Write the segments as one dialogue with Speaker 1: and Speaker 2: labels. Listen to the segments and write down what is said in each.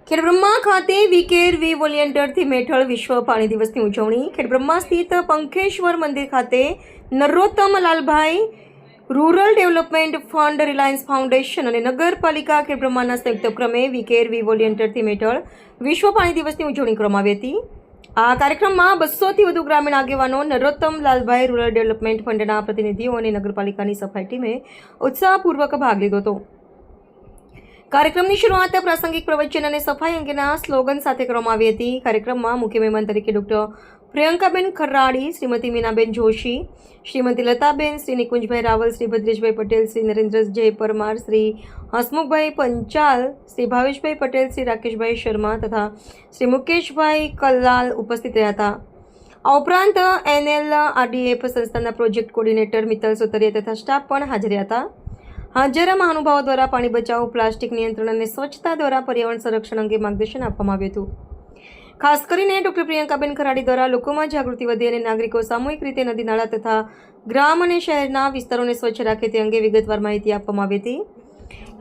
Speaker 1: ખેડબ્રહ્મા ખાતે વીકેર વી volunteer theme હેઠળ વિશ્વ પાણી દિવસની ઉજવણી। ખેડબ્રહ્મા સ્થિત પંખેશ્વર મંદિર ખાતે Narottam Lalbhai rural development fund, Reliance foundation અને નગરપાલિકા ખેડબ્રહ્માના સંયુક્ત ઉપક્રમે વીકેર વી વોલિયન્ટર થીમ હેઠળ વિશ્વ પાણી દિવસની ઉજવણી કરવામાં આવી હતી। આ કાર્યક્રમમાં 200થી વધુ ગ્રામીણ આગેવાનો, નરોત્તમ લાલભાઈ રૂરલ ડેવલપમેન્ટ ફંડના પ્રતિનિધિઓ અને નગરપાલિકાની સફાઈ ટીમે ઉત્સાહપૂર્વક ભાગ લીધો હતો। કાર્યક્રમની શરૂઆત પ્રાસંગિક પ્રવચન અને સફાઈ અંગેના સ્લોગન સાથે કરવામાં આવી હતી। કાર્યક્રમમાં મુખ્ય મહેમાન તરીકે ડોક્ટર પ્રિયંકાબેન ખરાડી, શ્રીમતી મીનાબેન જોશી, શ્રીમતી લતાબેન, શ્રી નિકુંજભાઈ રાવલ, શ્રી ભદ્રેશભાઈ પટેલ, શ્રી નરેન્દ્રજય પરમાર, શ્રી હસમુખભાઈ પંચાલ, શ્રી ભાવેશભાઈ પટેલ, શ્રી રાકેશભાઈ શર્મા તથા શ્રી મુકેશભાઈ કલ્લાલ ઉપસ્થિત રહ્યા હતા। આ ઉપરાંત NLRDF સંસ્થાના પ્રોજેક્ટ કોર્ડિનેટર મિત્તલ સોતરિયા તથા સ્ટાફ પણ હાજર રહ્યા હતા। હાજર મહાનુભાવો દ્વારા પાણી બચાવ, પ્લાસ્ટિક નિયંત્રણ અને સ્વચ્છતા દ્વારા પર્યાવરણ સંરક્ષણ અંગે માર્ગદર્શન આપવામાં આવ્યું હતું। ખાસ કરીને ડોક્ટર પ્રિયંકાબેન ખરાડી દ્વારા લોકોમાં જાગૃતિ વધે અને નાગરિકો સામૂહિક રીતે નદી નાળા તથા ગ્રામ અને શહેરના વિસ્તારોને સ્વચ્છ રાખે તે અંગે વિગતવાર માહિતી આપવામાં આવી હતી।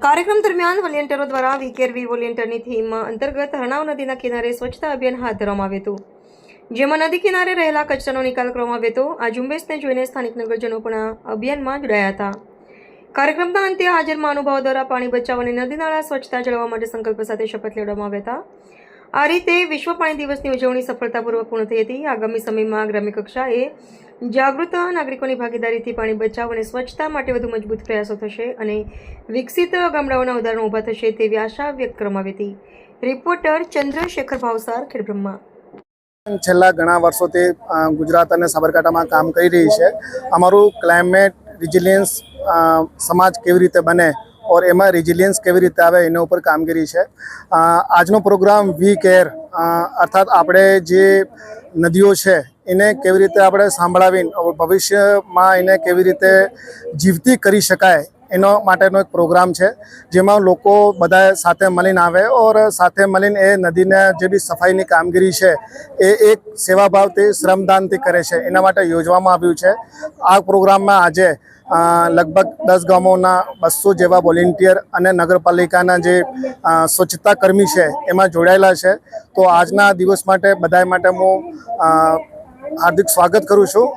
Speaker 1: કાર્યક્રમ દરમિયાન વોલિયન્ટરો દ્વારા વીકેર વી વોલિયન્ટરની થીમ અંતર્ગત હરણાવ નદીના કિનારે સ્વચ્છતા અભિયાન હાથ ધરવામાં આવ્યું હતું, જેમાં નદી કિનારે રહેલા કચરાનો નિકાલ કરવામાં આવ્યો હતો। આ ઝુંબેશને જોઈને સ્થાનિક નગરજનો પણ આ અભિયાનમાં જોડાયા હતા। કાર્યક્રમના અંતે હાજર મહાનુભાવો દ્વારા પાણી બચાવ અને નદી નાળા સ્વચ્છતા જાળવવા માટે સંકલ્પ સાથે શપથ લેવડાવવામાં આવ્યા હતા। આ રીતે વિશ્વ પાણી દિવસની ઉજવણી સફળતાપૂર્વક પૂર્ણ થઈ હતી। આગામી સમયમાં ગ્રામ્ય કક્ષાએ જાગૃત નાગરિકોની ભાગીદારીથી પાણી બચાવ અને સ્વચ્છતા માટે વધુ મજબૂત પ્રયાસો થશે અને વિકસિત ગામડાઓના ઉદાહરણો ઊભા થશે તેવી આશા વ્યક્ત કરવામાં આવી હતી। રિપોર્ટર ચંદ્રશેખર ભાવસાર, ખેડબ્રહ્મા।
Speaker 2: છેલ્લા ઘણા વર્ષોથી ગુજરાત અને સાબરકાંઠામાં કામ કરી રહી છે। અમારું ક્લાઇમેટ રિઝિલિયન્સ સમાજ કેવી રીતે બને और એમાં રિઝિલિયન્સ કેવી રીતે આવે એના ઉપર કામગીરી છે। આજનો પ્રોગ્રામ વી કેર અર્થાત આપણે જે નદીઓ છે એને કેવી રીતે આપણે સાંભળાવીને ભવિષ્યમાં એને કેવી રીતે જીવતી કરી શકાય એનો માટેનો એક પ્રોગ્રામ છે, જેમાં લોકો બધા સાથે મળીને આવે और સાથે મળીને એ નદીને જે બી સફાઈની કામગીરી છે એ એક સેવાભાવથી શ્રમદાનથી કરે છે, એના માટે યોજવામાં આવ્યું છે। આ પ્રોગ્રામમાં આજે લગભગ 10 ગામોના 200 જેવા વોલેન્ટિયર અને નગરપાલિકાના જે સ્વચ્છતા કર્મી છે એમાં જોડાયેલા છે। તો આજના દિવસ માટે બધા માટે હું હાર્દિક સ્વાગત કરું છું।